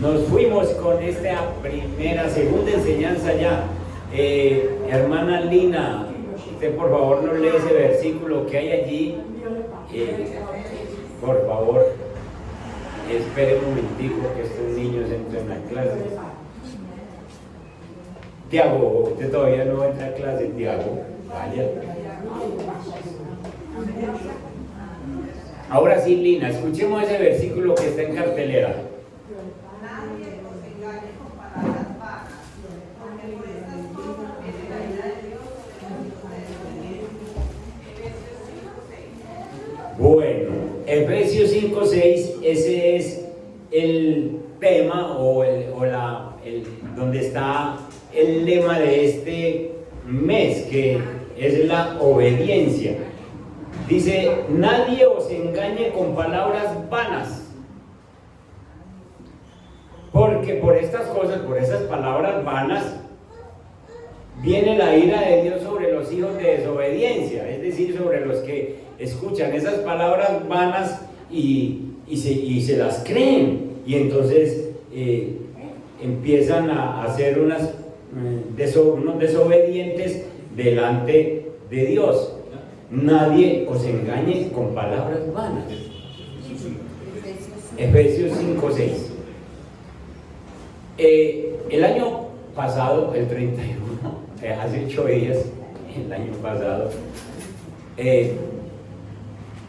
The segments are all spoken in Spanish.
Nos fuimos con esta segunda enseñanza ya. Hermana Lina, usted por favor nos lee ese versículo que hay allí. Por favor, espere un momentico que estos niños entren a clase. Tiago, usted todavía no entra a clase, Tiago. Vaya. Ahora sí, Lina, escuchemos ese versículo que está en cartelera. Nadie os engañe con palabras vanas, porque por estas cosas viene la ira de Dios sobre Bueno, Efesios 5:6, ese es el tema donde está el lema de este mes, que es la obediencia. Dice, nadie os engañe con palabras vanas, porque por estas cosas, por esas palabras vanas, viene la ira de Dios sobre los hijos de desobediencia, es decir, sobre los que escuchan esas palabras vanas y se las creen, y entonces empiezan a ser unos desobedientes delante de Dios. Nadie os engañe con palabras vanas. Efesios 5:6. El año pasado, el 31, hace 8 días, el año pasado,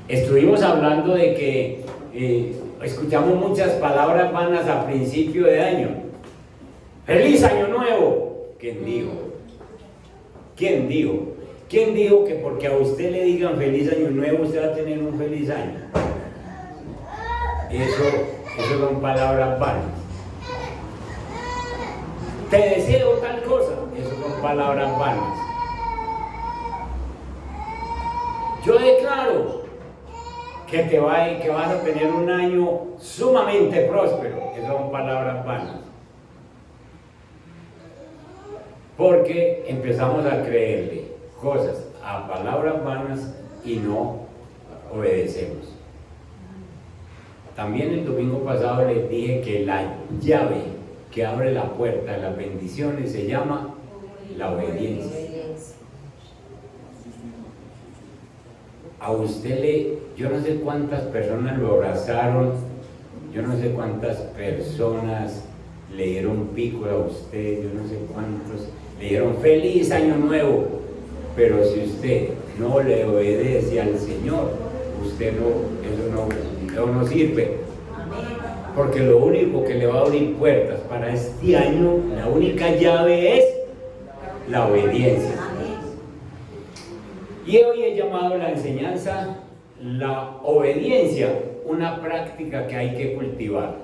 estuvimos hablando de que escuchamos muchas palabras vanas a principio de año. ¡Feliz Año Nuevo! ¿Quién dijo? ¿Quién dijo? ¿Quién dijo que porque a usted le digan feliz año nuevo, usted va a tener un feliz año? Eso son palabras vanas. Te deseo tal cosa, eso son palabras vanas. Yo declaro que vas a tener un año sumamente próspero, eso son palabras vanas. Porque empezamos a creerle cosas a palabras vanas y no obedecemos. También el domingo pasado les dije que la llave que abre la puerta de las bendiciones se llama la obediencia. A usted yo no sé cuántas personas lo abrazaron, yo no sé cuántas personas le dieron pico a usted, yo no sé cuántos le dieron feliz año nuevo, pero si usted no le obedece al Señor, eso no sirve. Porque lo único que le va a abrir puertas para este año, la única llave es la obediencia. Y hoy he llamado la enseñanza la obediencia, una práctica que hay que cultivar.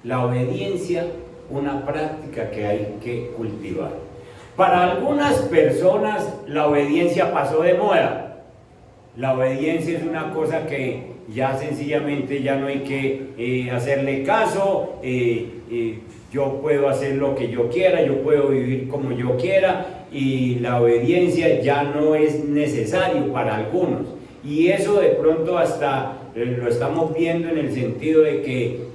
La obediencia, una práctica que hay que cultivar. Para algunas personas la obediencia pasó de moda. La obediencia es una cosa que ya sencillamente ya no hay que hacerle caso. Yo puedo hacer lo que yo quiera, yo puedo vivir como yo quiera, y la obediencia ya no es necesario para algunos. Y eso de pronto hasta lo estamos viendo en el sentido de que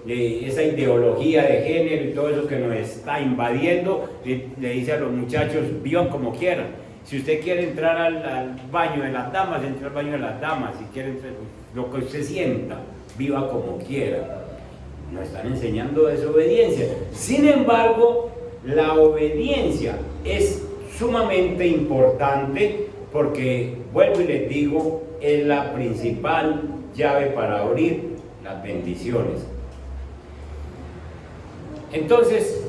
esa ideología de género y todo eso que nos está invadiendo, le dice a los muchachos, vivan como quieran. Si usted quiere entrar al baño de las damas, entre al baño de las damas. Si quiere entrar, lo que usted sienta, viva como quiera. Nos están enseñando desobediencia. Sin embargo, la obediencia es sumamente importante porque, vuelvo y les digo, es la principal llave para abrir las bendiciones. Entonces,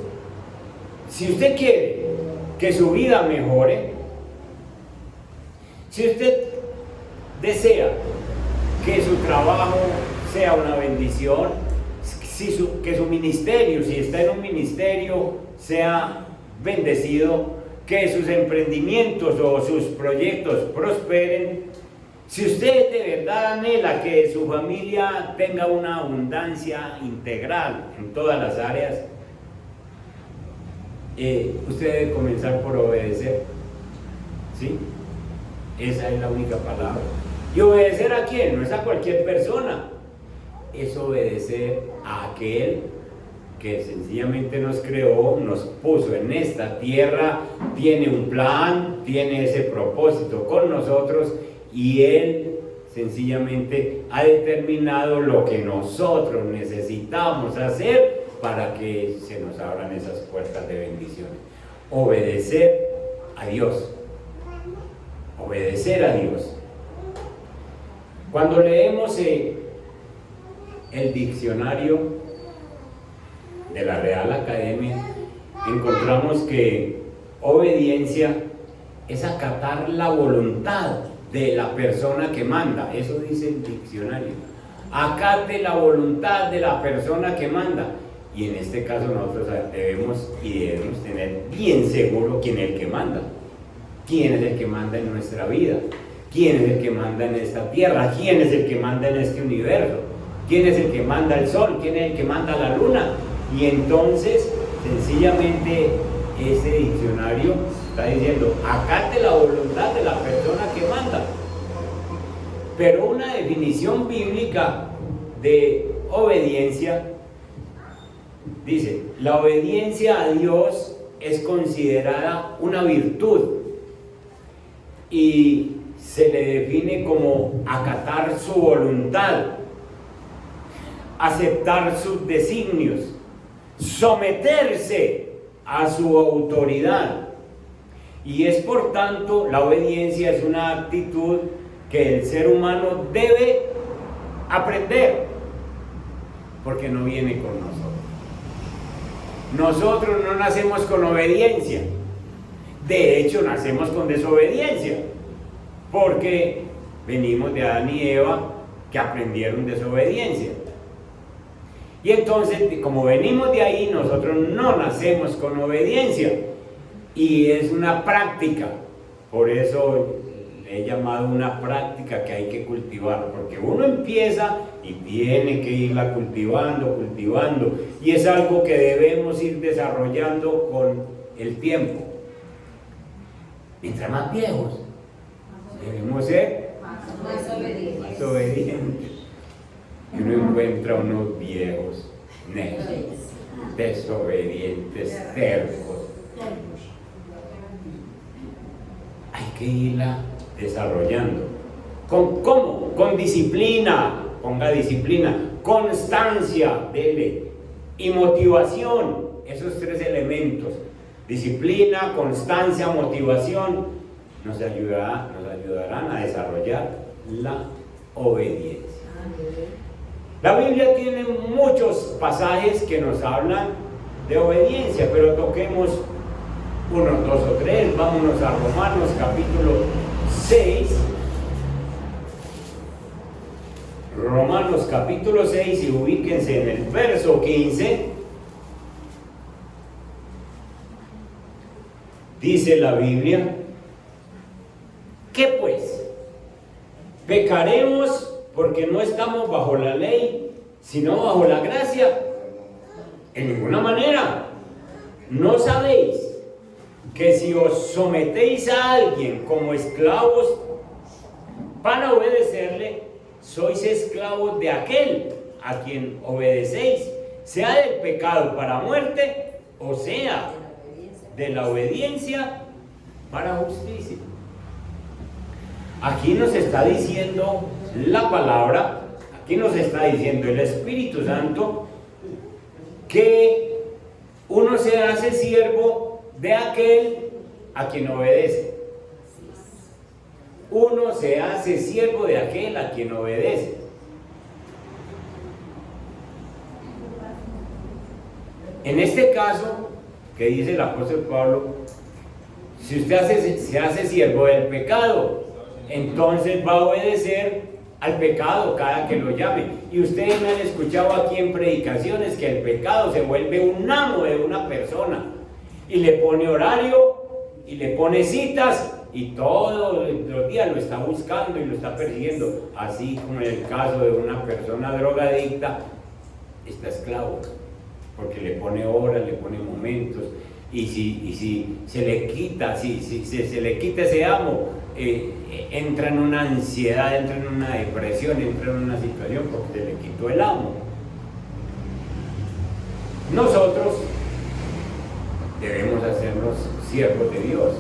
si usted quiere que su vida mejore, si usted desea que su trabajo sea una bendición, que su ministerio, si está en un ministerio, sea bendecido, que sus emprendimientos o sus proyectos prosperen, si usted de verdad anhela que su familia tenga una abundancia integral en todas las áreas, usted debe comenzar por obedecer. ¿Sí? Esa es la única palabra. ¿Y obedecer a quién? No es a cualquier persona. es obedecer a aquel que sencillamente nos creó, nos puso en esta tierra, tiene un plan, tiene ese propósito con nosotros y Él sencillamente ha determinado lo que nosotros necesitamos hacer para que se nos abran esas puertas de bendiciones. Obedecer a Dios. Obedecer a Dios. Cuando leemos el diccionario de la Real Academia, encontramos que obediencia es acatar la voluntad de la persona que manda. Eso dice el diccionario. Acate la voluntad de la persona que manda. Y en este caso nosotros debemos tener bien seguro quién es el que manda. ¿Quién es el que manda en nuestra vida? ¿Quién es el que manda en esta tierra? ¿Quién es el que manda en este universo? ¿Quién es el que manda el sol? ¿Quién es el que manda la luna? Y entonces, sencillamente, ese diccionario está diciendo, acate la voluntad de la persona que manda. Pero una definición bíblica de obediencia dice, la obediencia a Dios es considerada una virtud y se le define como acatar su voluntad, aceptar sus designios, someterse a su autoridad. Y es por tanto, la obediencia es una actitud que el ser humano debe aprender, porque no viene con nosotros. Nosotros no nacemos con obediencia, de hecho nacemos con desobediencia, porque venimos de Adán y Eva que aprendieron desobediencia. Y entonces, como venimos de ahí, nosotros no nacemos con obediencia. Y es una práctica. Por eso he llamado una práctica que hay que cultivar. Porque uno empieza y tiene que irla cultivando. Y es algo que debemos ir desarrollando con el tiempo. Mientras más viejos, debemos ser más obedientes. Y uno encuentra unos viejos necios, desobedientes, tercos. Hay que irla desarrollando. ¿Cómo? Con disciplina, ponga disciplina, constancia, dele, y motivación. Esos tres elementos, disciplina, constancia, motivación, nos ayudarán a desarrollar la obediencia. La Biblia tiene muchos pasajes que nos hablan de obediencia, pero toquemos 1, 2 o 3. Vámonos a Romanos capítulo 6. Romanos capítulo 6 y ubíquense en el verso 15. Dice la Biblia, ¿qué pues? ¿Pecaremos porque no estamos bajo la ley, sino bajo la gracia? En ninguna manera. ¿No sabéis que si os sometéis a alguien como esclavos para obedecerle, sois esclavos de aquel a quien obedecéis, sea del pecado para muerte, o sea, de la obediencia para justicia? Aquí nos está diciendo la palabra, aquí nos está diciendo el Espíritu Santo, que uno se hace siervo de aquel a quien obedece. Uno se hace siervo de aquel a quien obedece. En este caso, que dice el apóstol Pablo, si usted se hace siervo del pecado, entonces va a obedecer al pecado cada que lo llame. Y ustedes me han escuchado aquí en predicaciones que el pecado se vuelve un amo de una persona y le pone horario y le pone citas y todos los días lo está buscando y lo está persiguiendo, así como en el caso de una persona drogadicta, está esclavo, porque le pone horas, le pone momentos, y si se le quita, si se le quita ese amo, entra en una ansiedad, entra en una depresión, entra en una situación porque se le quitó el amo. Nosotros debemos hacernos siervos de Dios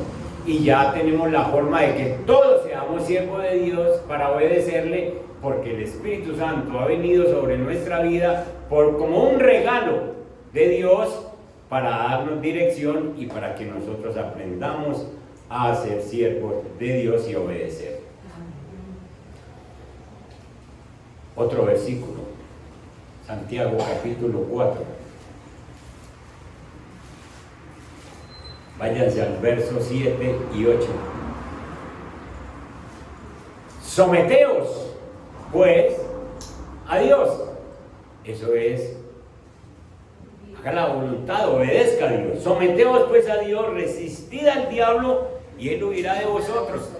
y ya tenemos la forma de que todos seamos siervos de Dios para obedecerle, porque el Espíritu Santo ha venido sobre nuestra vida como un regalo de Dios para darnos dirección y para que nosotros aprendamos a ser siervos de Dios y obedecer. Otro versículo, Santiago capítulo 4. Váyanse al verso 7 y 8. Someteos, pues, a Dios. Eso es, haga la voluntad, obedezca a Dios. Someteos, pues, a Dios, resistid al diablo y él huirá de vosotros.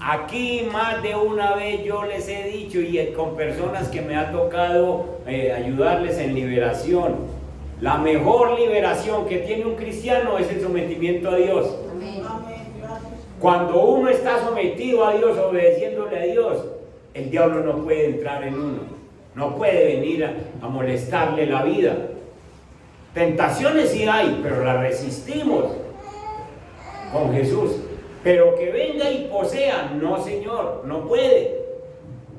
Aquí más de una vez yo les he dicho, y con personas que me ha tocado ayudarles en liberación, la mejor liberación que tiene un cristiano es el sometimiento a Dios. Amén. Cuando uno está sometido a Dios, obedeciéndole a Dios, el diablo no puede entrar en uno, no puede venir a molestarle la vida. Tentaciones sí hay, pero las resistimos con Jesús. Pero que venga y posea, no, Señor, no puede,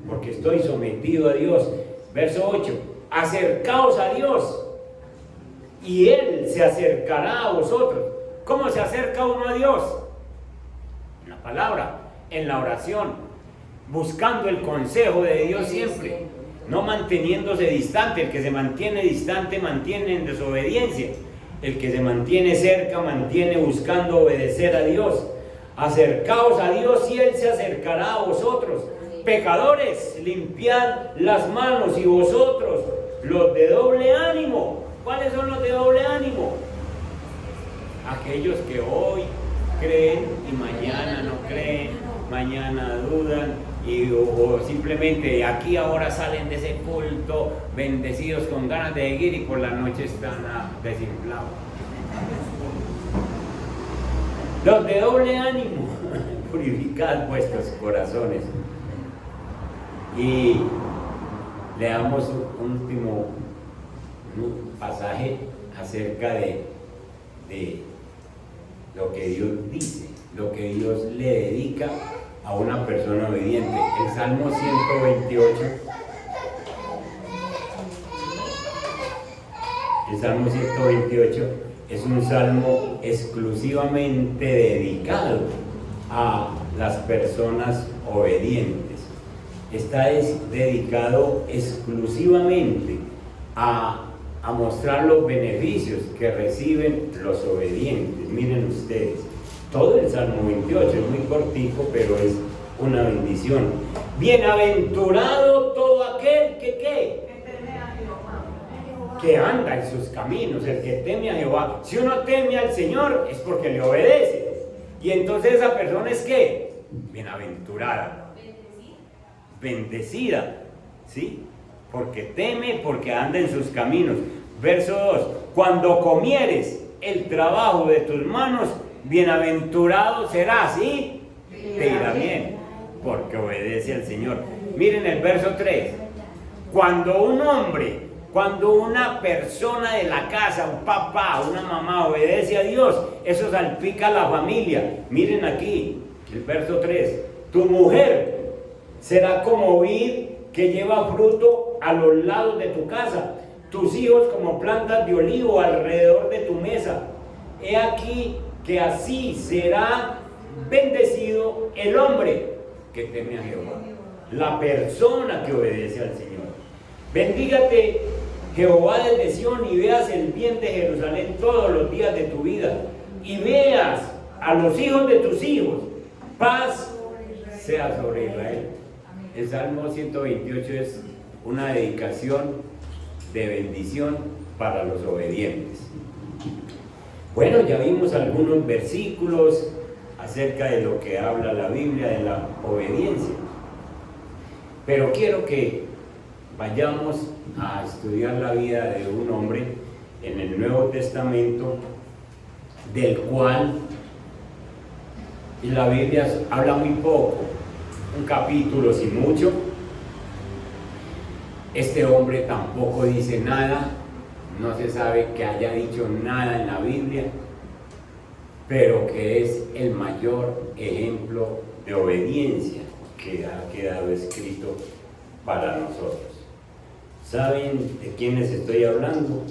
porque estoy sometido a Dios. Verso 8, acercaos a Dios y Él se acercará a vosotros. ¿Cómo se acerca uno a Dios? En la palabra, en la oración, buscando el consejo de Dios siempre, no manteniéndose distante. El que se mantiene distante mantiene en desobediencia. El que se mantiene cerca mantiene buscando obedecer a Dios. Acercaos a Dios y Él se acercará a vosotros. Pecadores, limpiad las manos, y vosotros, los de doble ánimo. ¿Cuáles son los de doble ánimo? Aquellos que hoy creen y mañana no creen, mañana dudan, o simplemente aquí ahora salen de ese culto bendecidos con ganas de seguir y por la noche están desinflados. Los de doble ánimo, purificad vuestros corazones. Y leamos un último pasaje acerca de lo que Dios dice, lo que Dios le dedica a una persona obediente. El Salmo 128. El Salmo 128 es un salmo exclusivamente dedicado a las personas obedientes. Está dedicado exclusivamente a mostrar los beneficios que reciben los obedientes. Miren ustedes, todo el Salmo 28 es muy cortico, pero es una bendición. Bienaventurado todo aquel que anda en sus caminos, el que teme a Jehová. Si uno teme al Señor es porque le obedece. Y entonces esa persona es ¿qué? Bienaventurada, bendecida, ¿sí? Porque teme, porque anda en sus caminos. Verso 2, cuando comieres el trabajo de tus manos, bienaventurado serás, ¿sí? Te irá bien, porque obedece al Señor. Miren el verso 3, cuando una persona de la casa, un papá, una mamá obedece a Dios, eso salpica a la familia. Miren aquí, el verso 3, tu mujer será como vid que lleva fruto a los lados de tu casa, tus hijos como plantas de olivo alrededor de tu mesa. He aquí que así será bendecido el hombre que teme a Jehová, la persona que obedece al Señor. Bendígate Jehová desde Sión y veas el bien de Jerusalén todos los días de tu vida, y veas a los hijos de tus hijos. Paz sea sobre Israel. El Salmo 128 es una dedicación de bendición para los obedientes. Bueno, ya vimos algunos versículos acerca de lo que habla la Biblia de la obediencia, pero quiero que vayamos a estudiar la vida de un hombre en el Nuevo Testamento, del cual y la Biblia habla muy poco, un capítulo sin mucho. Este hombre tampoco dice nada, no se sabe que haya dicho nada en la Biblia, pero que es el mayor ejemplo de obediencia que ha quedado escrito para nosotros. ¿Saben de quién les estoy hablando?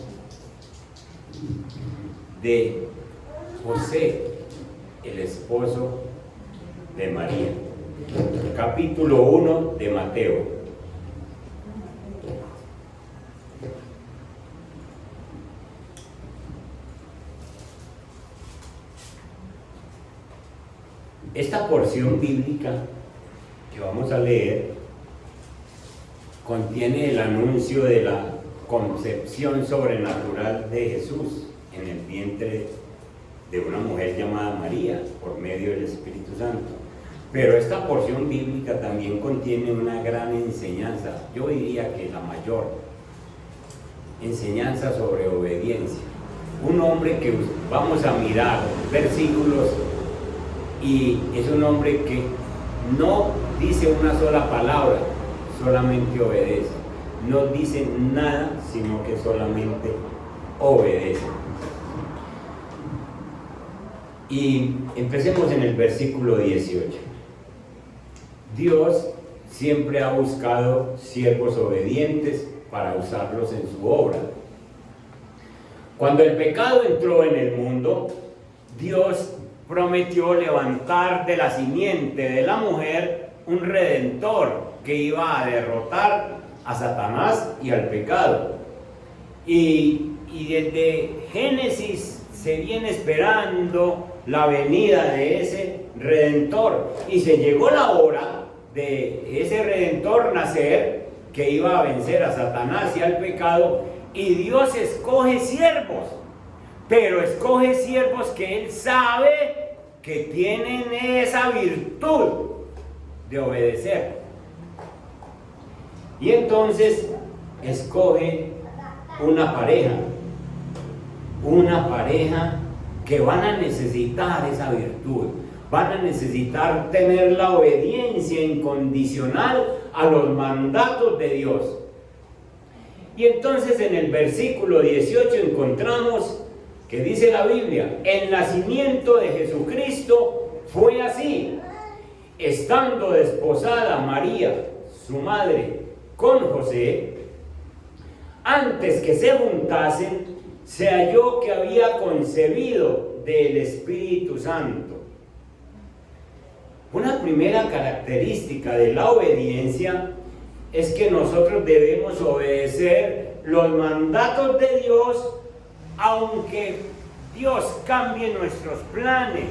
De José, el esposo de María. Capítulo 1 de Mateo. Esta porción bíblica que vamos a leer contiene el anuncio de la concepción sobrenatural de Jesús en el vientre de una mujer llamada María por medio del Espíritu Santo. Pero esta porción bíblica también contiene una gran enseñanza, yo diría que la mayor enseñanza sobre obediencia. Un hombre que vamos a mirar versículos, y es un hombre que no dice una sola palabra, solamente obedece. No dice nada, sino que solamente obedece. Y empecemos en el versículo 18. Dios siempre ha buscado siervos obedientes para usarlos en su obra. Cuando el pecado entró en el mundo, Dios prometió levantar de la simiente de la mujer un redentor que iba a derrotar a Satanás y al pecado. Y desde Génesis se viene esperando la venida de ese redentor, y se llegó la hora de ese redentor nacer, que iba a vencer a Satanás y al pecado, y Dios escoge siervos, pero escoge siervos que Él sabe que tienen esa virtud de obedecer. Y entonces escoge una pareja que van a necesitar esa virtud, van a necesitar tener la obediencia incondicional a los mandatos de Dios. Y entonces en el versículo 18 encontramos que dice la Biblia: el nacimiento de Jesucristo fue así. Estando desposada María, su madre, con José, antes que se juntasen, se halló que había concebido del Espíritu Santo. Una primera característica de la obediencia es que nosotros debemos obedecer los mandatos de Dios, aunque Dios cambie nuestros planes.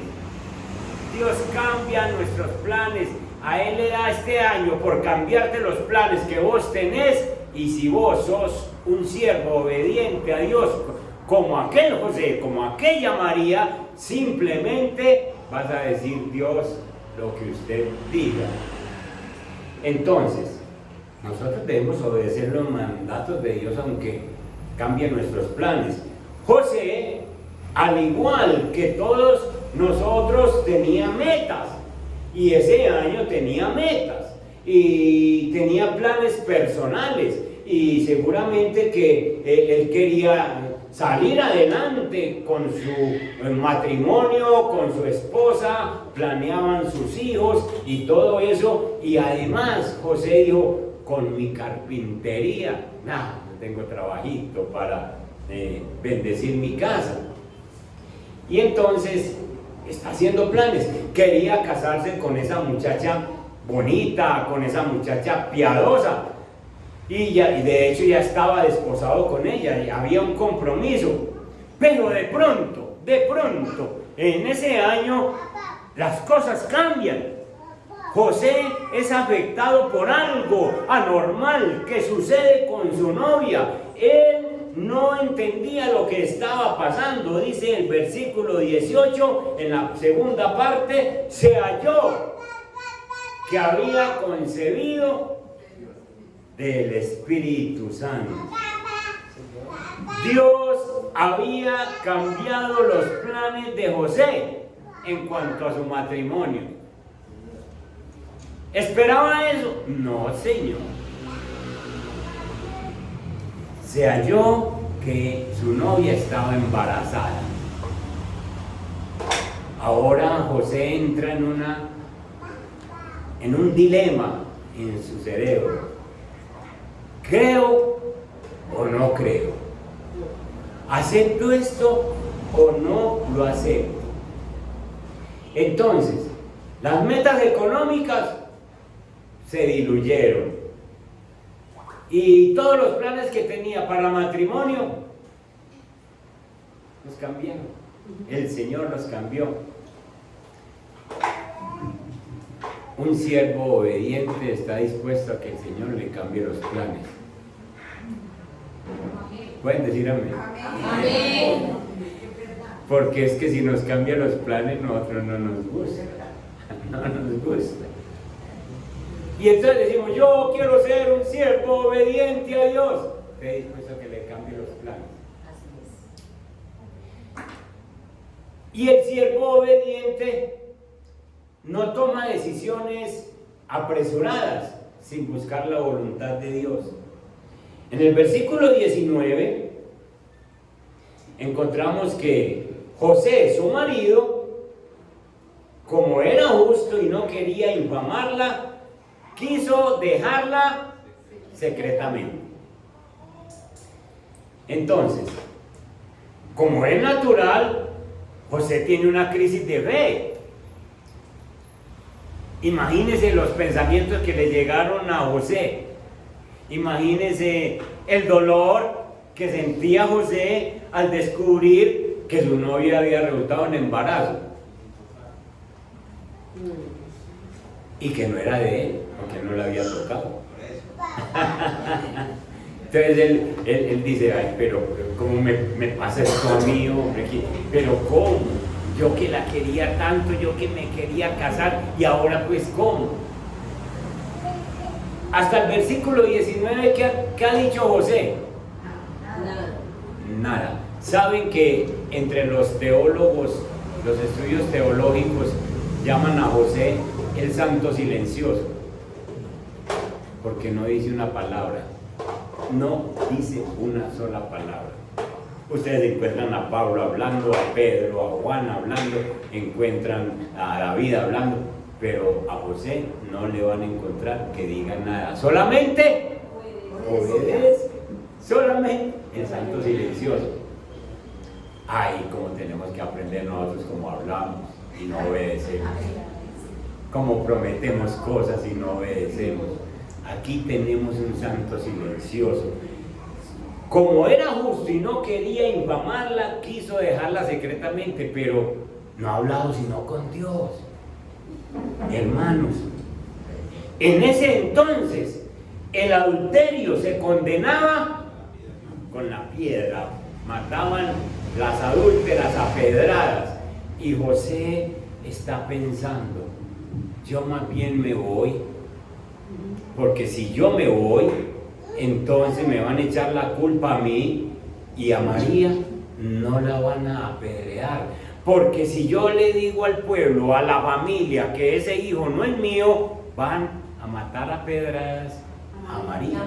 Dios cambia nuestros planes. A Él le da este año por cambiarte los planes que vos tenés, y si vos sos un siervo obediente a Dios, como aquel José, como aquella María, simplemente vas a decir: Dios, lo que usted diga. Entonces, nosotros debemos obedecer los mandatos de Dios aunque cambien nuestros planes. José, al igual que todos nosotros, tenía metas, y ese año tenía metas y tenía planes personales, y seguramente que él quería salir adelante con su matrimonio, con su esposa, planeaban sus hijos y todo eso. Y además José dijo: con mi carpintería, no tengo trabajito para bendecir mi casa. Y entonces está haciendo planes. Quería casarse con esa muchacha bonita, con esa muchacha piadosa, y de hecho ya estaba desposado con ella, y había un compromiso. Pero de pronto, en ese año las cosas cambian. José es afectado por algo anormal que sucede con su novia. Él no entendía lo que estaba pasando. Dice el versículo 18, en la segunda parte: se halló que había concebido del Espíritu Santo. Dios había cambiado los planes de José. en cuanto a su matrimonio. ¿Esperaba eso? No, Señor. Se halló que su novia estaba embarazada. Ahora José entra en un dilema en su cerebro. ¿Creo o no creo? ¿Acepto esto o no lo acepto? Entonces, las metas económicas se diluyeron y todos los planes que tenía para matrimonio los cambiaron. El Señor los cambió. Un siervo obediente está dispuesto a que el Señor le cambie los planes. ¿Pueden decir amén? Amén. Porque es que si nos cambia los planes, nosotros no nos gusta. No nos gusta. Y entonces decimos, yo quiero ser un siervo obediente a Dios. Esté dispuesto a que le cambie los planes. Y el siervo obediente no toma decisiones apresuradas sin buscar la voluntad de Dios. En el versículo 19 encontramos que José, su marido, como era justo y no quería infamarla, quiso dejarla secretamente. Entonces, como es natural, José tiene una crisis de fe. Imagínese los pensamientos que le llegaron a José. Imagínese el dolor que sentía José al descubrir que su novia había resultado en embarazo. Y que no era de él, porque no le había tocado. Entonces él dice, ay, pero ¿cómo me pasa esto a mí, hombre? Pero ¿cómo? Yo que la quería tanto, yo que me quería casar, y ahora pues ¿cómo? Hasta el versículo 19, ¿qué ha dicho José? Nada. Saben que entre los teólogos, los estudios teológicos, llaman a José el santo silencioso, porque no dice una palabra, no dice una sola palabra. Ustedes encuentran a Pablo hablando, a Pedro, a Juan hablando, encuentran a David hablando, pero a José no le van a encontrar que diga nada, solamente obedece, solamente el santo silencioso. Ay, como tenemos que aprender nosotros como hablamos y no obedecemos, como prometemos cosas y no obedecemos. Aquí tenemos un santo silencioso. Como era justo y no quería infamarla, quiso dejarla secretamente, pero no ha hablado sino con Dios. Hermanos, en ese entonces el adulterio se condenaba con la piedra, mataban las adúlteras a pedradas, y José está pensando, yo más bien me voy, porque si yo me voy, entonces me van a echar la culpa a mí, y a María no la van a apedrear, porque si yo le digo al pueblo, a la familia, que ese hijo no es mío, van a matar a pedradas a María.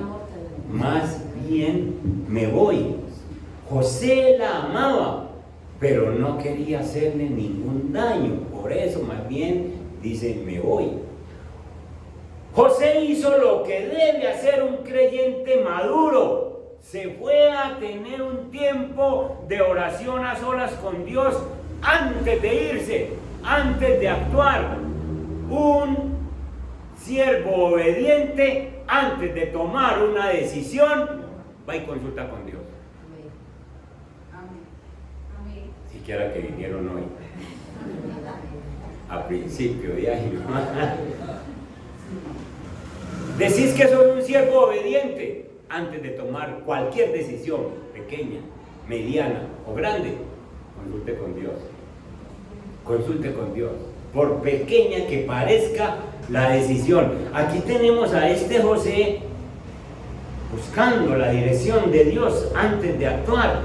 Más bien me voy. José la amaba, pero no quería hacerle ningún daño, por eso más bien dice, me voy. José hizo lo que debe hacer un creyente maduro. Se fue a tener un tiempo de oración a solas con Dios antes de irse, antes de actuar. Un siervo obediente, antes de tomar una decisión, va y consulta con Dios. Siquiera que vinieron hoy, a principio de año. Decís que soy un siervo obediente antes de tomar cualquier decisión, pequeña, mediana o grande. Consulte con Dios. Consulte con Dios. Por pequeña que parezca la decisión. Aquí tenemos a este José buscando la dirección de Dios antes de actuar.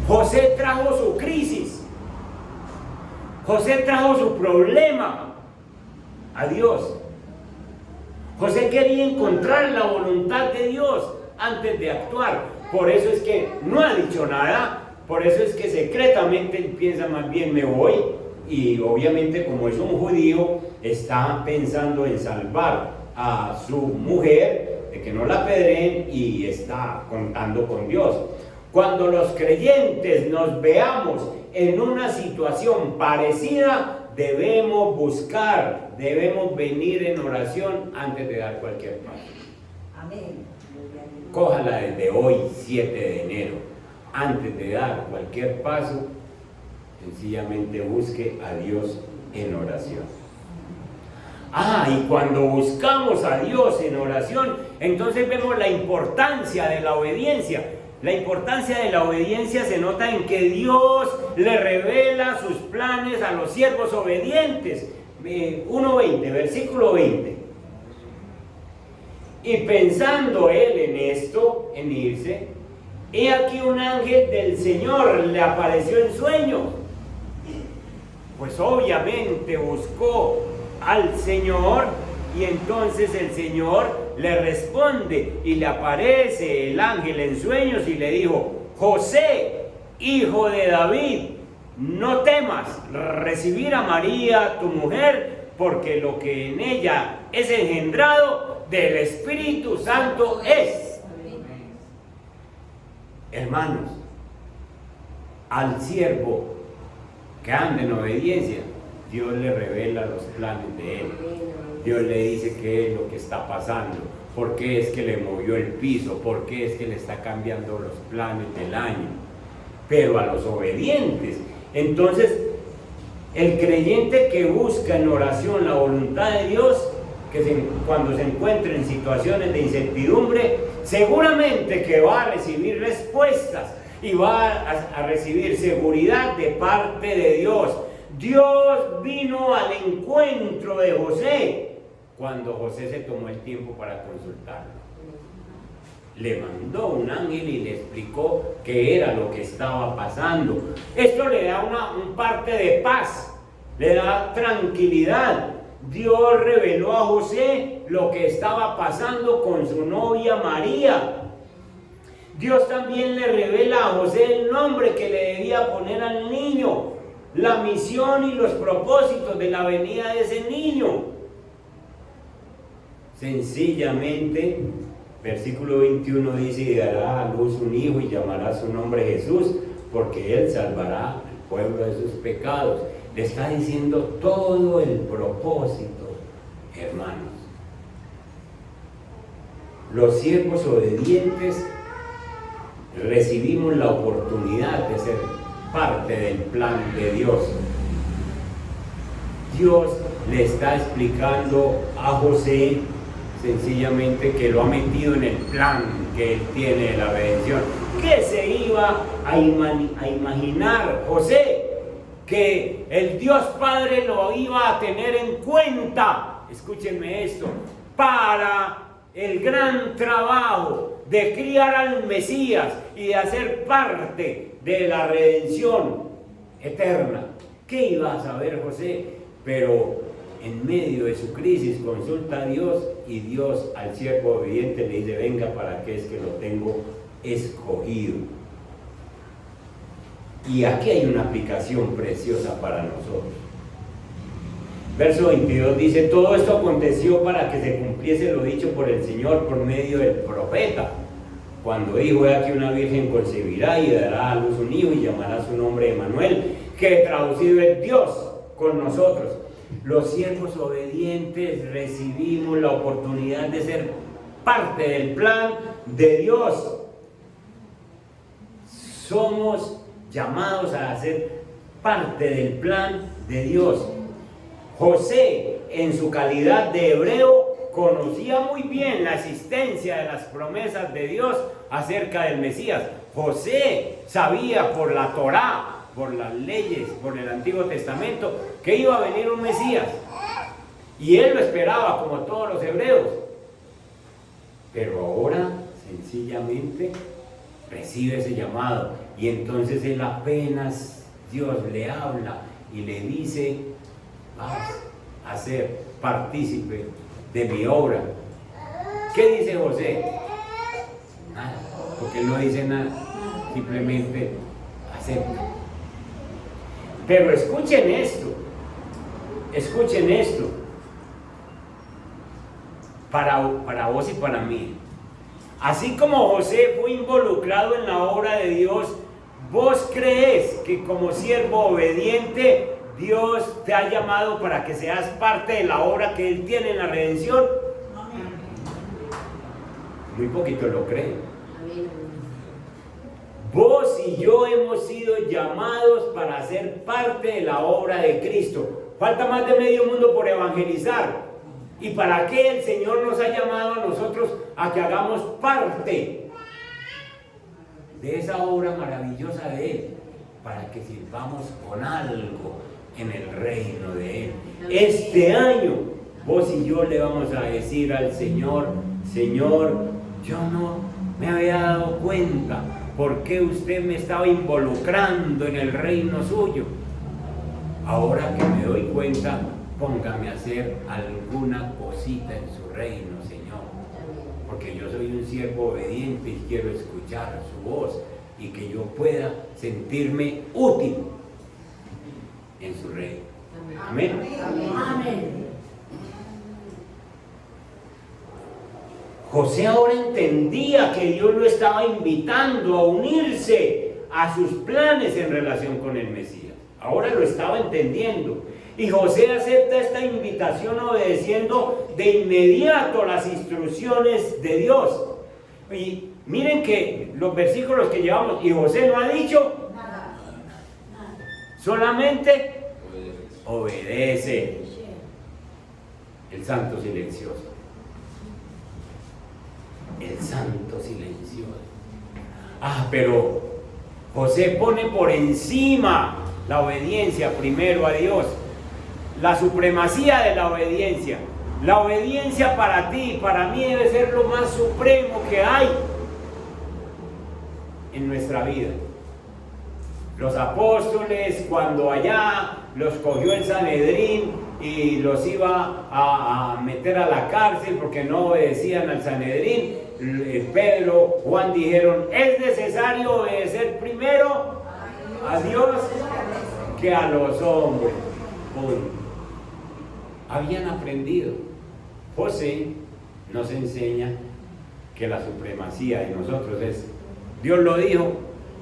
José trajo su crisis. José trajo su problema a Dios. José quería encontrar la voluntad de Dios antes de actuar. Por eso es que no ha dicho nada. Por eso es que secretamente él piensa más bien me voy. Y obviamente como es un judío está pensando en salvar a su mujer, de que no la apedreen, y está contando con Dios. Cuando los creyentes nos veamos en una situación parecida, debemos buscar, debemos venir en oración antes de dar cualquier paso. Amén. Cójala desde hoy, 7 de enero. Antes de dar cualquier paso, sencillamente busque a Dios en oración. Y cuando buscamos a Dios en oración, entonces vemos la importancia de la obediencia. La importancia de la obediencia se nota en que Dios le revela sus planes a los siervos obedientes. 1:20, versículo 20. Y pensando él en esto, en irse, he aquí un ángel del Señor le apareció en sueño. Pues obviamente buscó al Señor, y entonces el Señor le responde y le aparece el ángel en sueños y le dijo: José, hijo de David, no temas recibir a María tu mujer, porque lo que en ella es engendrado del Espíritu Santo es. Hermanos, al siervo que anda en obediencia, Dios le revela los planes de él. Dios le dice qué es lo que está pasando, por qué es que le movió el piso, por qué es que le está cambiando los planes del año. Pero a los obedientes, entonces, el creyente que busca en oración la voluntad de Dios, cuando se encuentre en situaciones de incertidumbre, seguramente que va a recibir respuestas y va a recibir seguridad de parte de Dios. Dios vino al encuentro de José cuando José se tomó el tiempo para consultarlo. Le mandó un ángel y le explicó qué era lo que estaba pasando. Esto le da un parte de paz, le da tranquilidad. Dios reveló a José lo que estaba pasando con su novia María. Dios también le revela a José el nombre que le debía poner al niño, la misión y los propósitos de la venida de ese niño. Sencillamente, versículo 21 dice: y dará a luz un hijo y llamará su nombre Jesús, porque él salvará al pueblo de sus pecados. Le está diciendo todo el propósito, hermanos. Los siervos obedientes recibimos la oportunidad de ser parte del plan de Dios. Dios le está explicando a José sencillamente que lo ha metido en el plan que él tiene de la redención. ¿Qué se iba a imaginar José? Que el Dios Padre lo iba a tener en cuenta, escúchenme esto, para el gran trabajo de criar al Mesías y de hacer parte de la redención eterna. ¿Qué iba a saber José? Pero en medio de su crisis consulta a Dios, y Dios al siervo obediente le dice: venga, para qué es que lo tengo escogido. Y aquí hay una aplicación preciosa para nosotros. Verso 22 dice: todo esto aconteció para que se cumpliese lo dicho por el Señor por medio del profeta, cuando dijo: he aquí una virgen concebirá y dará a luz un hijo y llamará su nombre Emmanuel, que traducido es Dios con nosotros. Los siervos obedientes recibimos la oportunidad de ser parte del plan de Dios. Somos llamados a ser parte del plan de Dios. José, en su calidad de hebreo, conocía muy bien la existencia de las promesas de Dios acerca del Mesías. José sabía por la Torá, por las leyes, por el Antiguo Testamento, que iba a venir un Mesías. Y él lo esperaba como todos los hebreos. Pero ahora, sencillamente, recibe ese llamado. Y entonces él apenas Dios le habla y le dice: vas a ser partícipe de mi obra. ¿Qué dice José? Nada, porque él no dice nada, simplemente acepta. Pero escuchen esto, para vos y para mí. Así como José fue involucrado en la obra de Dios, ¿vos crees que como siervo obediente Dios te ha llamado para que seas parte de la obra que Él tiene en la redención? Muy poquito lo creen. Vos y yo hemos sido llamados para ser parte de la obra de Cristo. Falta más de medio mundo por evangelizar. ¿Y para qué el Señor nos ha llamado a nosotros a que hagamos parte de esa obra maravillosa de Él? Para que sirvamos con algo en el reino de Él. Este año, vos y yo le vamos a decir al Señor: Señor, yo no me había dado cuenta por qué usted me estaba involucrando en el reino suyo. Ahora que me doy cuenta, póngame a hacer alguna cosita en su reino, Señor, porque yo soy un siervo obediente y quiero escuchar su voz y que yo pueda sentirme útil en su reino. Amén. Amén. José ahora entendía que Dios lo estaba invitando a unirse a sus planes en relación con el Mesías. Ahora lo estaba entendiendo. Y José acepta esta invitación obedeciendo de inmediato las instrucciones de Dios. Y miren que los versículos que llevamos, y José no ha dicho nada, solamente obedece. El santo silencioso. El santo silencioso. Pero José pone por encima la obediencia primero a Dios. La supremacía de la obediencia. La obediencia para ti y para mí debe ser lo más supremo que hay en nuestra vida. Los apóstoles, cuando allá los cogió el Sanedrín y los iba a meter a la cárcel porque no obedecían al Sanedrín, Pedro, Juan dijeron: es necesario obedecer primero a Dios que a los hombres. Habían aprendido. José nos enseña que la supremacía de nosotros es: Dios lo dijo,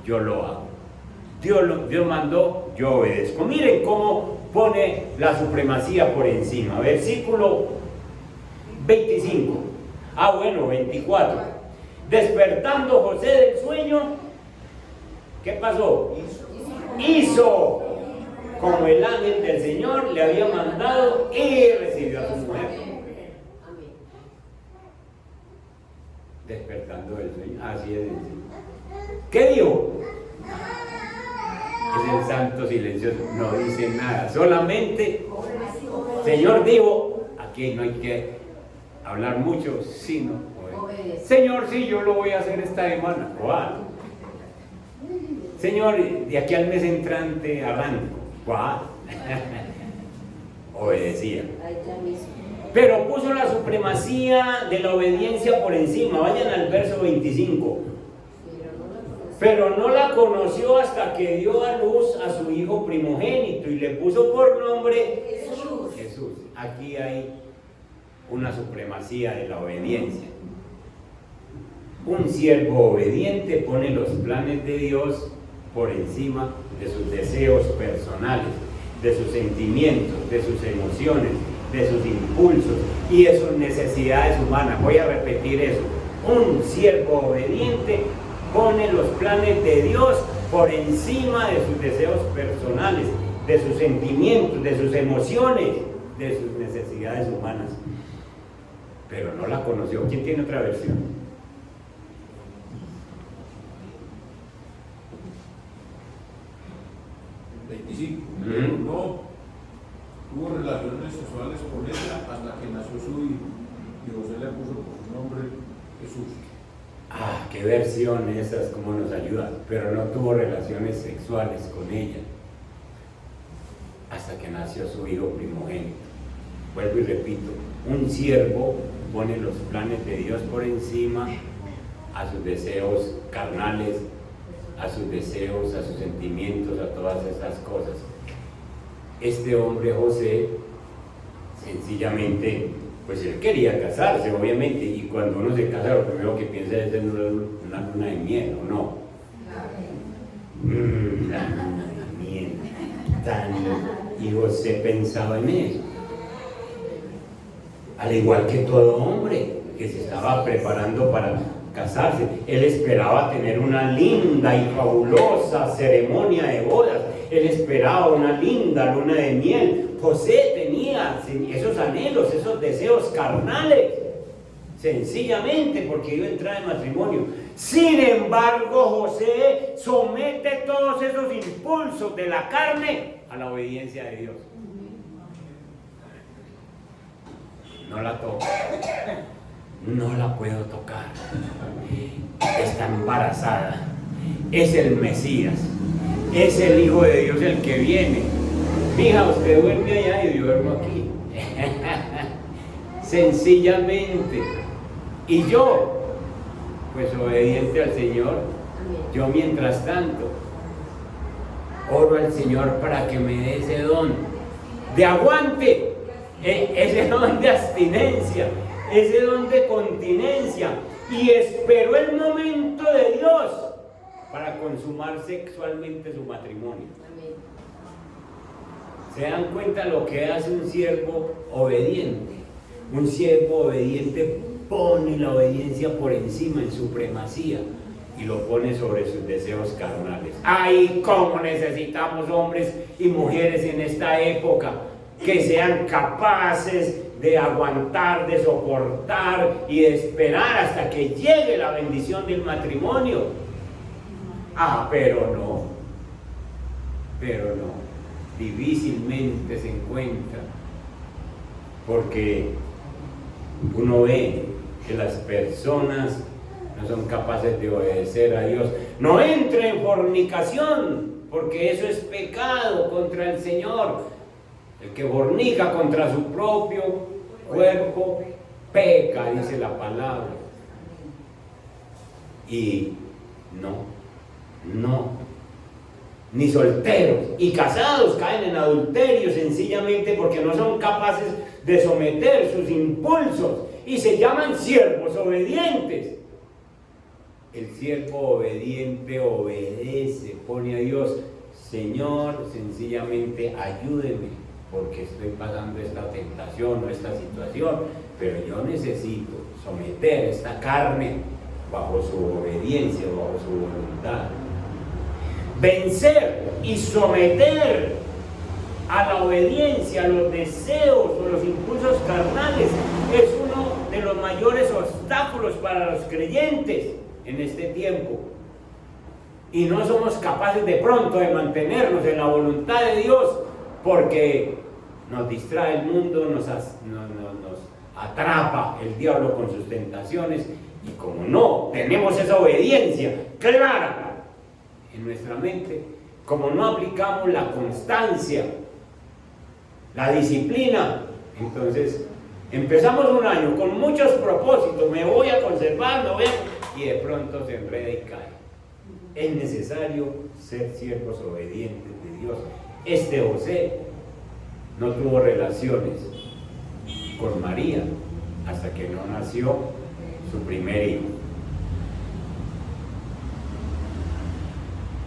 yo lo hago. Dios mandó, yo obedezco. Miren cómo pone la supremacía por encima. Versículo 25. 24. Despertando José del sueño, ¿qué pasó? Hizo como el ángel del Señor le había mandado y recibió a su mujer. Despertando del sueño, así es. ¿Qué dijo? Es el santo silencioso, no dice nada, solamente Señor dijo. Aquí no hay que hablar mucho, sino Señor, sí, yo lo voy a hacer esta semana. ¿Cuál? Señor, de aquí al mes entrante arranco. ¿Cuál? Obedecía. Pero puso la supremacía de la obediencia por encima. Vayan al verso 25. Pero no la conoció hasta que dio a luz a su hijo primogénito y le puso por nombre Jesús. Aquí hay una supremacía de la obediencia. Un siervo obediente pone los planes de Dios por encima de sus deseos personales, de sus sentimientos, de sus emociones, de sus impulsos y de sus necesidades humanas. Voy a repetir eso. Un siervo obediente pone los planes de Dios por encima de sus deseos personales, de sus sentimientos, de sus emociones, de sus necesidades humanas. Pero no la conoció. ¿Quién tiene otra versión? No tuvo relaciones sexuales con ella hasta que nació su hijo y José le puso por su nombre Jesús. Qué versión esas, cómo nos ayudan. Pero no tuvo relaciones sexuales con ella. hasta que nació su hijo primogénito. Vuelvo y repito, un siervo pone los planes de Dios por encima a sus deseos carnales, a sus deseos, a sus sentimientos, a todas esas cosas. Este hombre José, sencillamente, pues él quería casarse, obviamente, y cuando uno se casa lo primero que piensa es en una luna de miel, ¿o no? La luna de miel, y José pensaba en eso. Al igual que todo hombre que se estaba preparando para casarse, él esperaba tener una linda y fabulosa ceremonia de bodas, él esperaba una linda luna de miel. José tenía esos anhelos, esos deseos carnales, sencillamente porque iba a entrar en matrimonio. Sin embargo, José somete todos esos impulsos de la carne a la obediencia de Dios. No la toco, no la puedo tocar, está embarazada, es el Mesías, es el Hijo de Dios el que viene. Mija, usted duerme allá y yo duermo aquí. Sencillamente. Y yo, pues obediente al Señor, yo mientras tanto oro al Señor para que me dé ese don de aguante, ese don de abstinencia, ese don de continencia, y espero el momento de Dios para consumar sexualmente su matrimonio. ¿Se dan cuenta lo que hace un siervo obediente? Un siervo obediente pone la obediencia por encima, en supremacía, y lo pone sobre sus deseos carnales. ¡Ay, cómo necesitamos hombres y mujeres en esta época que sean capaces de aguantar, de soportar y de esperar hasta que llegue la bendición del matrimonio! Pero no, difícilmente se encuentra, porque uno ve que las personas no son capaces de obedecer a Dios. No entre en fornicación, porque eso es pecado contra el Señor. El que fornica contra su propio cuerpo peca, dice la palabra. Y no, ni solteros y casados caen en adulterio sencillamente porque no son capaces de someter sus impulsos y se llaman siervos obedientes. El siervo obediente obedece, pone a Dios: Señor, sencillamente ayúdeme porque estoy pasando esta tentación o esta situación, pero yo necesito someter esta carne bajo su obediencia, bajo su voluntad. Vencer y someter a la obediencia, a los deseos o los impulsos carnales es uno de los mayores obstáculos para los creyentes en este tiempo. Y no somos capaces de pronto de mantenernos en la voluntad de Dios porque nos distrae el mundo, nos atrapa el diablo con sus tentaciones, y como no tenemos esa obediencia clara en nuestra mente, como no aplicamos la constancia, la disciplina, entonces empezamos un año con muchos propósitos: me voy a conservar, y de pronto se enreda y cae. Es necesario ser siervos obedientes de Dios. Este José no tuvo relaciones con María hasta que no nació su primer hijo.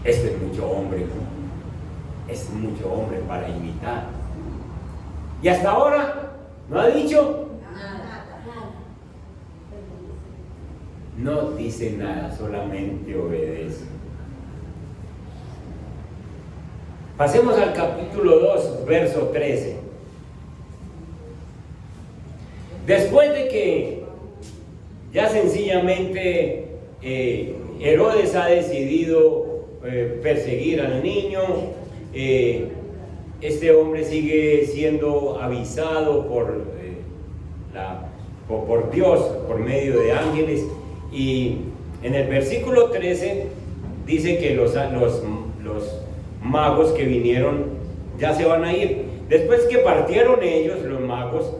Este es mucho hombre, ¿no? Es mucho hombre para imitar. Y hasta ahora no ha dicho nada. No dice nada, solamente obedece. Pasemos al capítulo 2, verso 13. Después de que ya sencillamente Herodes ha decidido perseguir al niño, este hombre sigue siendo avisado por Dios, por medio de ángeles, y en el versículo 13 dice que los magos que vinieron ya se van a ir. Después que partieron ellos, los magos,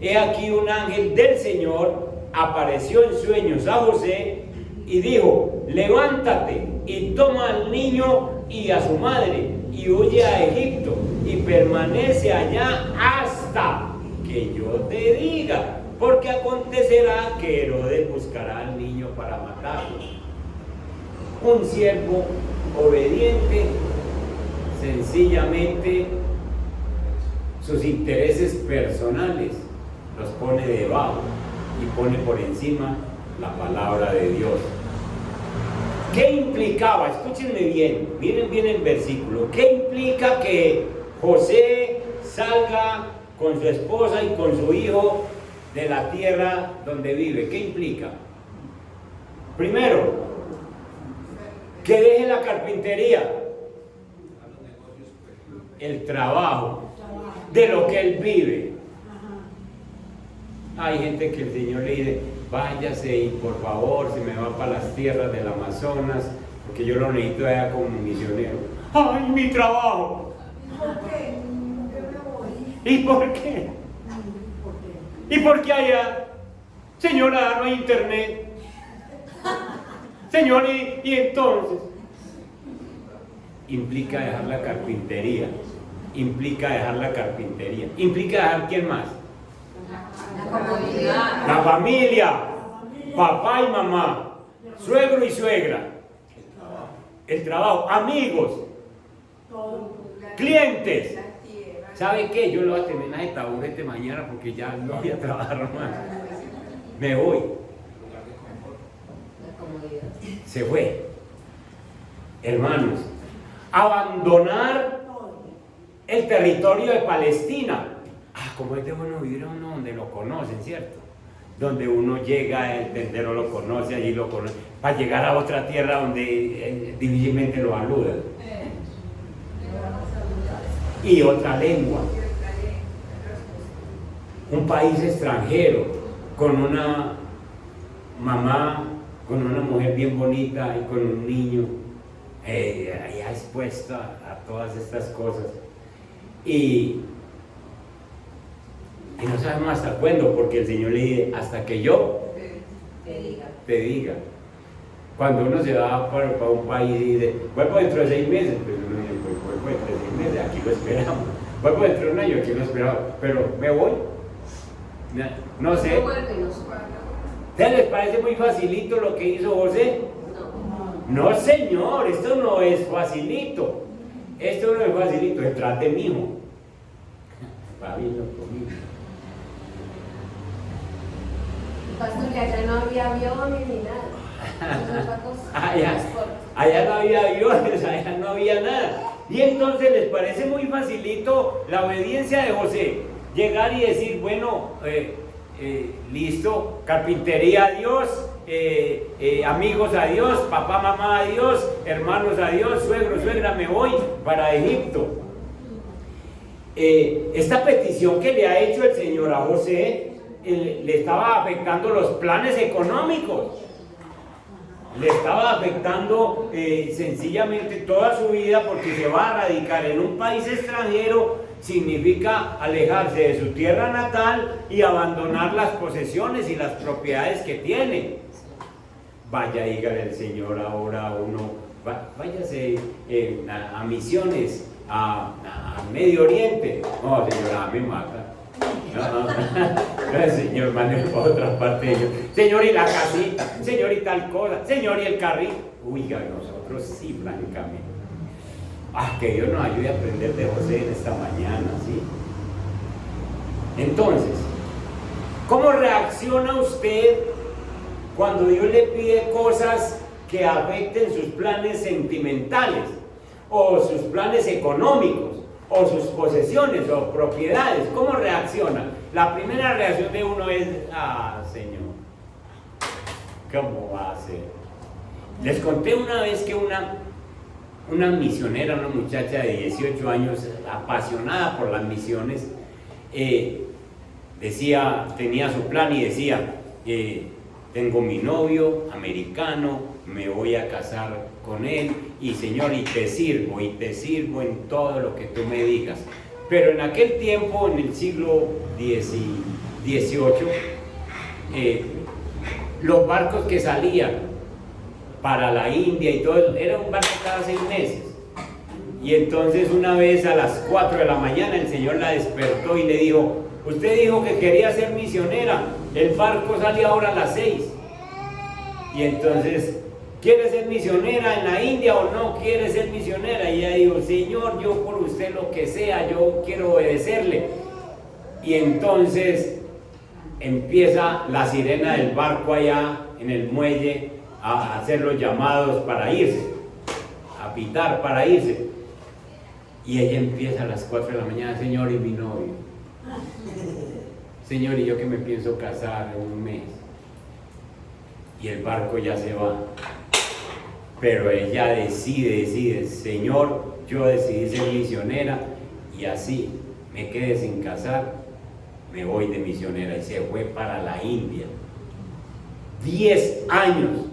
he aquí un ángel del Señor apareció en sueños a José y dijo: levántate y toma al niño y a su madre y huye a Egipto y permanece allá hasta que yo te diga, porque acontecerá que Herodes buscará al niño para matarlo. Un siervo obediente, sencillamente sus intereses personales los pone debajo y pone por encima la palabra de Dios. ¿Qué implicaba? Escúchenme bien, miren bien el versículo. ¿Qué implica que José salga con su esposa y con su hijo de la tierra donde vive? ¿Qué implica? Primero, que deje la carpintería, el trabajo de lo que él vive. Hay gente que el Señor le dice: váyase y por favor se me va para las tierras del Amazonas, porque yo lo necesito allá como misionero. ¡Ay, mi trabajo! ¿Y por qué? ¿Y por qué allá? Señora, no hay internet. Señor, y entonces implica dejar la carpintería. Implica dejar la carpintería. Implica dejar, ¿quién más? La familia, papá y mamá, suegro y suegra, el trabajo, amigos, clientes. ¿Sabe qué? Yo lo voy a terminar de taburete mañana porque ya no voy a trabajar más. Me voy. Se fue. Hermanos, abandonar el territorio de Palestina. Como es de bueno vivir uno donde lo conocen, ¿cierto? Donde uno llega, el tendero lo conoce, allí lo conoce, para llegar a otra tierra donde difícilmente lo saludan. Y otra lengua. Un país extranjero, con una mamá, con una mujer bien bonita y con un niño, allá expuesta a todas estas cosas. Y no sabemos hasta cuándo, porque el Señor le dice: hasta que yo te diga. Cuando uno se va para un país y dice: vuelvo dentro de 6 meses, pues uno dice: vuelvo dentro de 6 meses, aquí lo esperamos. Vuelvo dentro de un año, aquí lo esperamos. Pero me voy. No sé. ¿Ustedes les parece muy facilito lo que hizo José? No, señor, esto no es facilito. Esto no es facilito. Se trata de mi hijo. Pastor, que allá no había aviones ni nada. Allá no había aviones, allá no había nada. Y entonces les parece muy facilito la obediencia de José. Llegar y decir: bueno, listo, carpintería a Dios, amigos a Dios, papá, mamá a Dios, hermanos a Dios, suegro, suegra, me voy para Egipto. Esta petición que le ha hecho el Señor a José le estaba afectando los planes económicos, le estaba afectando sencillamente toda su vida, porque se va a radicar en un país extranjero. Significa alejarse de su tierra natal y abandonar las posesiones y las propiedades que tiene. Vaya, dígale al Señor ahora a uno: váyase a misiones, a Medio Oriente. No, señora, me mata. No, el Señor, mande para otra parte. Señor, y la casita, Señor, y tal cosa, Señor, y el carrito. Oiga, nosotros sí, francamente. Que Dios nos ayude a aprender de José en esta mañana, ¿sí? Entonces, ¿cómo reacciona usted cuando Dios le pide cosas que afecten sus planes sentimentales, o sus planes económicos, o sus posesiones o propiedades? ¿Cómo reacciona? La primera reacción de uno es: Señor, ¿cómo va a ser? Les conté una vez que una misionera, una muchacha de 18 años, apasionada por las misiones, tenía su plan y decía: tengo mi novio americano, me voy a casar con él, y Señor, y te sirvo en todo lo que tú me digas. Pero en aquel tiempo, en el siglo XVIII, los barcos que salían para la India y todo eso, era un barco cada 6 meses. Y entonces una vez a las 4 de la mañana el Señor la despertó y le dijo: usted dijo que quería ser misionera, el barco sale ahora a las 6. Y entonces, ¿quiere ser misionera en la India o no quiere ser misionera? Y ella dijo: Señor, yo por usted lo que sea, yo quiero obedecerle. Y entonces empieza la sirena del barco allá en el muelle a hacer los llamados para irse, a pitar para irse. Y ella empieza a las 4 de la mañana: Señor, y mi novio. Señor, y yo que me pienso casar en un mes. Y el barco ya se va. Pero ella decide: Señor, yo decidí ser misionera, y así me quedé sin casar, me voy de misionera. Y se fue para la India. 10 años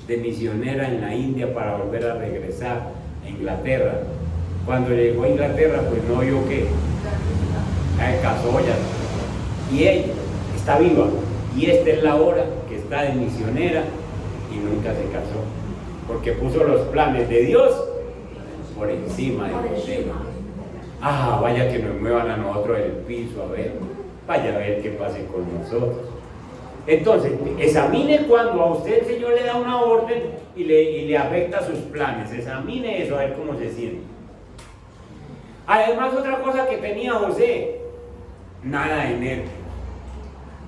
de misionera en la India para volver a regresar a Inglaterra. Cuando llegó a Inglaterra, pues no vio que casó ya. Y ella está viva. Y esta es la hora que está de misionera y nunca se casó. Porque puso los planes de Dios por encima de los de ella. Ah, vaya que nos muevan a nosotros el piso, a ver. Vaya a ver qué pase con nosotros. Entonces, examine cuando a usted el Señor le da una orden y le afecta sus planes. Examine eso, a ver cómo se siente. Además, otra cosa que tenía José: nada de nervio.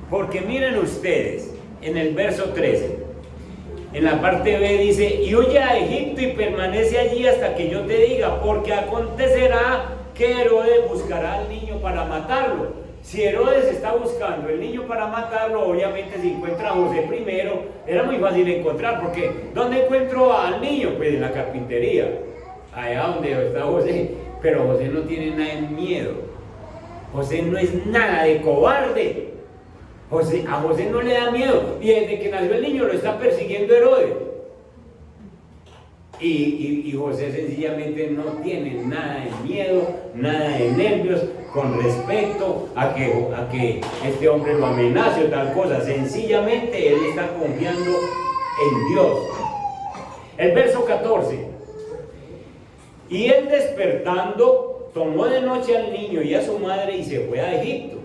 Porque miren ustedes, en el verso 13, en la parte B dice: y huye a Egipto y permanece allí hasta que yo te diga, porque acontecerá que Herodes buscará al niño para matarlo. Si Herodes está buscando el niño para matarlo, obviamente si encuentra a José primero, era muy fácil encontrar, porque ¿dónde encuentro al niño? Pues en la carpintería, allá donde está José. Pero José no tiene nada de miedo. José no es nada de cobarde. A José no le da miedo. Y desde que nació el niño lo está persiguiendo Herodes. Y José sencillamente no tiene nada de miedo, nada de nervios con respecto a que este hombre lo amenace o tal cosa. Sencillamente él está confiando en Dios. El verso 14. Y él, despertando, tomó de noche al niño y a su madre y se fue a Egipto.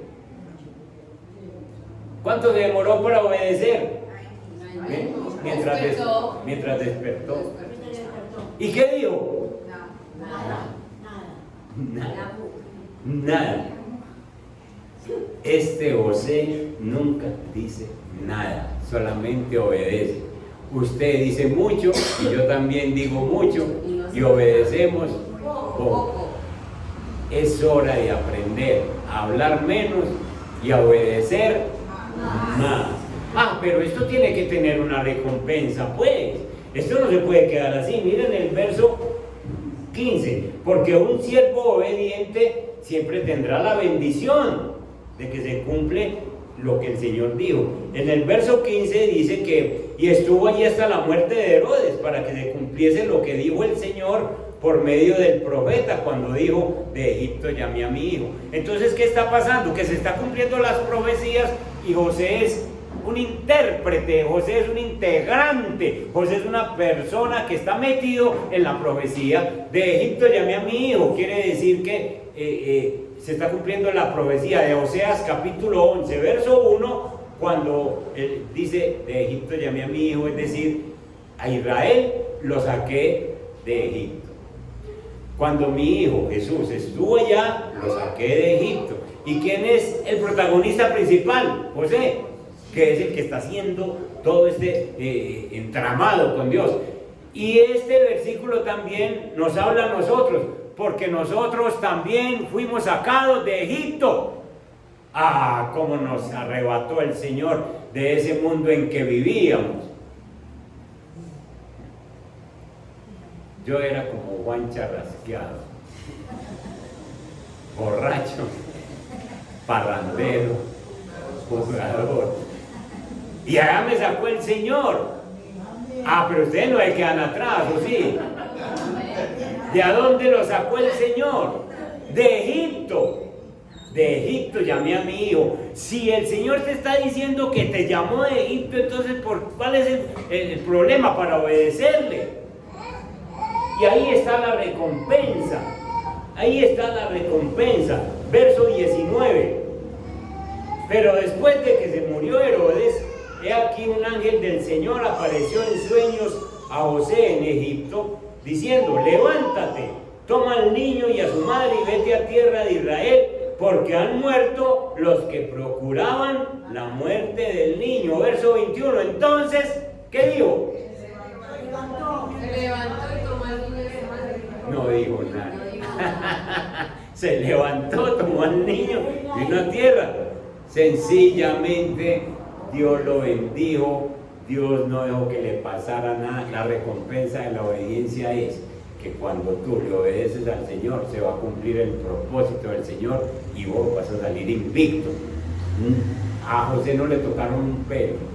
¿Cuánto se demoró para obedecer? Mientras despertó. ¿Y qué dijo? Nada. Este José nunca dice nada, solamente obedece. Usted dice mucho y yo también digo mucho y obedecemos poco. Es hora de aprender a hablar menos y a obedecer más. Ah, pero esto tiene que tener una recompensa, pues. Esto no se puede quedar así. Miren el verso 15. Porque un siervo obediente siempre tendrá la bendición de que se cumple lo que el Señor dijo. En el verso 15 dice que y estuvo allí hasta la muerte de Herodes, para que se cumpliese lo que dijo el Señor por medio del profeta cuando dijo: de Egipto llamé a mi hijo. Entonces, ¿qué está pasando? Que se está cumpliendo las profecías y José es un intérprete, José es un integrante, José es una persona que está metido en la profecía. De Egipto llamé a mi hijo, quiere decir que se está cumpliendo la profecía de Oseas capítulo 11, verso 1, cuando él dice: de Egipto llamé a mi hijo, es decir, a Israel lo saqué de Egipto. Cuando mi hijo Jesús estuvo allá, lo saqué de Egipto. ¿Y quién es el protagonista principal? José, que es el que está haciendo todo este entramado con Dios. Y este versículo también nos habla a nosotros, porque nosotros también fuimos sacados de Egipto. Ah, cómo nos arrebató el Señor de ese mundo en que vivíamos. Yo era como Juan Charrasqueado, borracho, parrandero, jugador. Y allá me sacó el Señor. Ah, pero ustedes no se quedan atrás, ¿o sí? ¿De a dónde lo sacó el Señor? De Egipto. De Egipto llamé a mi hijo. Si el Señor te está diciendo que te llamó de Egipto, entonces ¿cuál es el problema para obedecerle? Y ahí está la recompensa. Ahí está la recompensa. Verso 19. Pero después de que se murió Herodes, he aquí un ángel del Señor apareció en sueños a José en Egipto, diciendo: levántate, toma al niño y a su madre y vete a tierra de Israel, porque han muerto los que procuraban la muerte del niño. Verso 21. Entonces, ¿qué dijo? Se levantó y tomó al niño de su madre. No dijo nada. Se levantó, tomó al niño y vino a tierra. Sencillamente Dios lo bendijo. Dios no dejó que le pasara nada. La recompensa de la obediencia es que cuando tú le obedeces al Señor, se va a cumplir el propósito del Señor y vos vas a salir invicto. A José no le tocaron un pelo.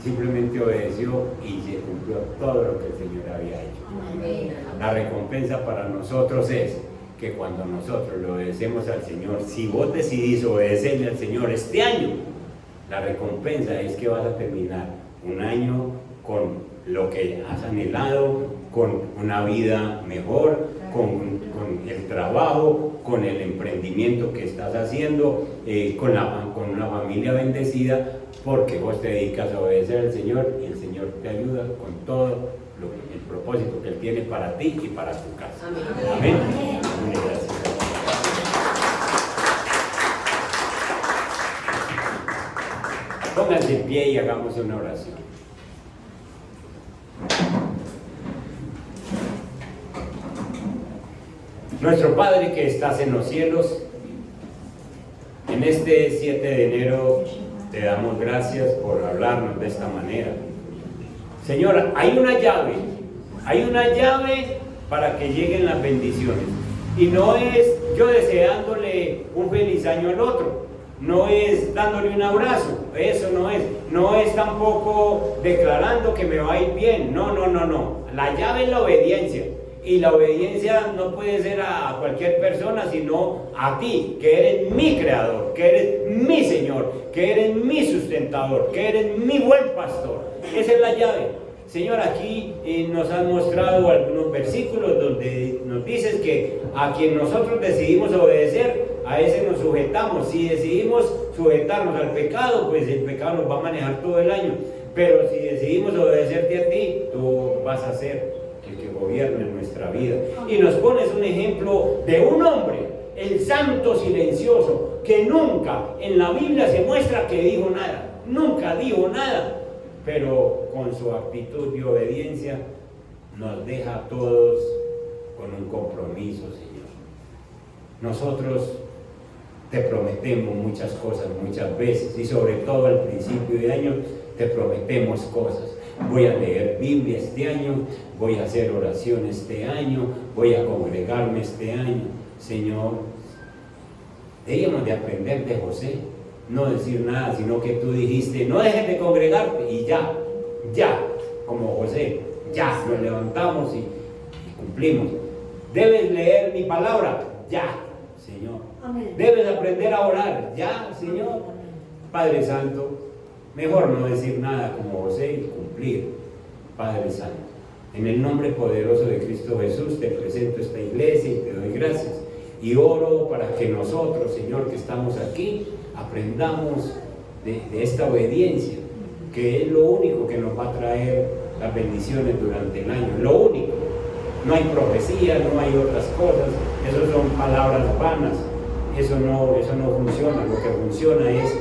Simplemente obedeció y se cumplió todo lo que el Señor había hecho. La recompensa para nosotros es que cuando nosotros le obedecemos al Señor, si vos decidís obedecerle al Señor este año, la recompensa es que vas a terminar un año con lo que has anhelado, con una vida mejor, con el trabajo, con el emprendimiento que estás haciendo, con una familia bendecida, porque vos te dedicas a obedecer al Señor y el Señor te ayuda con todo el propósito que Él tiene para ti y para tu casa. Amén. Amén. Gracias. Pónganse en pie y hagamos una oración. Nuestro Padre que estás en los cielos, en este 7 de enero te damos gracias por hablarnos de esta manera. Señor, hay una llave para que lleguen las bendiciones. Y no es yo deseándole un feliz año al otro, no es dándole un abrazo, eso no es tampoco declarando que me va a ir bien, no. La llave es la obediencia. Y la obediencia no puede ser a cualquier persona, sino a ti, que eres mi creador, que eres mi Señor, que eres mi sustentador, que eres mi buen pastor. Esa es la llave. Señor, aquí nos han mostrado algunos versículos donde nos dices que a quien nosotros decidimos obedecer, a ese nos sujetamos. Si decidimos sujetarnos al pecado, pues el pecado nos va a manejar todo el año. Pero si decidimos obedecerte a ti, tú vas a ser el que gobierne nuestra vida. Y nos pones un ejemplo de un hombre, el santo silencioso, que nunca en la Biblia se muestra que dijo nada, nunca dijo nada, pero con su actitud de obediencia nos deja a todos con un compromiso, Señor. Nosotros te prometemos muchas cosas muchas veces, y sobre todo al principio de año te prometemos cosas. Voy a leer Biblia este año, voy a hacer oración este año, voy a congregarme este año. Señor, debíamos de aprender de José, no decir nada, sino que tú dijiste: no dejes de congregarte, y ya, como José, ya, nos levantamos y cumplimos. Debes leer mi palabra, ya, Señor. Amén. Debes aprender a orar, ya, Señor. Padre Santo, mejor no decir nada como José y cumplir. Padre Santo, en el nombre poderoso de Cristo Jesús te presento esta iglesia y te doy gracias. Y oro para que nosotros, Señor, que estamos aquí, aprendamos de esta obediencia, que es lo único que nos va a traer las bendiciones durante el año. Lo único. No hay profecía, no hay otras cosas. Eso son palabras vanas. Eso no funciona. Lo que funciona es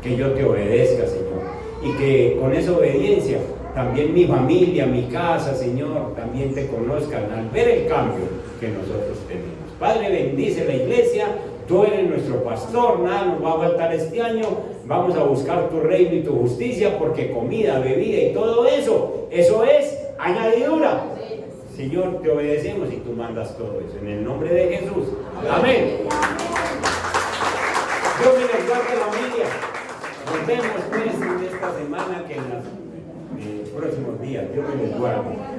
que yo te obedezca, Señor. Y que con esa obediencia también mi familia, mi casa, Señor, también te conozcan al ver el cambio que nosotros tenemos. Padre, bendice la iglesia. Tú eres nuestro pastor, nada nos va a faltar este año. Vamos a buscar tu reino y tu justicia, porque comida, bebida y todo eso es añadidura. Señor, te obedecemos y tú mandas todo eso. En el nombre de Jesús. Amén. Dios me les guarde, familia. Nos vemos pues en esta yo me les guardo.